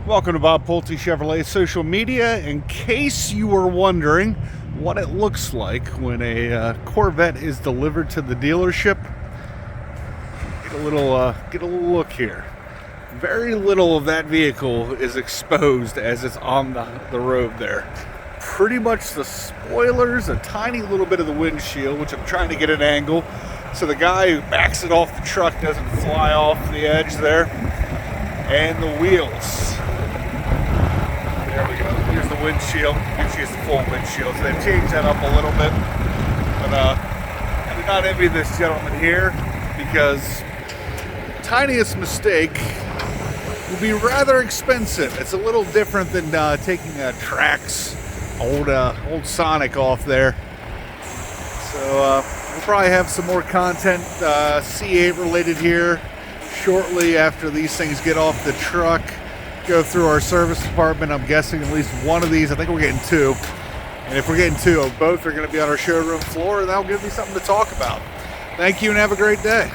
Welcome to Bob Pulte Chevrolet social media. In case you were wondering what it looks like when a Corvette is delivered to the dealership, get a little look here. Very little of that vehicle is exposed as it's on the road there. Pretty much the spoilers, a tiny little bit of the windshield, which I'm trying to get an angle so the guy who backs it off the truck doesn't fly off the edge there. And the wheels. There we go. Here's the windshield. Usually it's the full windshield, so they've changed that up a little bit. But I do not envy this gentleman here because tiniest mistake will be rather expensive. It's a little different than taking a Trax old Sonic off there. So we'll probably have some more content C8 related here shortly after these things get off the truck, go through our service department. I'm guessing at least one of these. I think we're getting two. And if we're getting two, both are going to be on our showroom floor, and that'll give me something to talk about. Thank you and have a great day.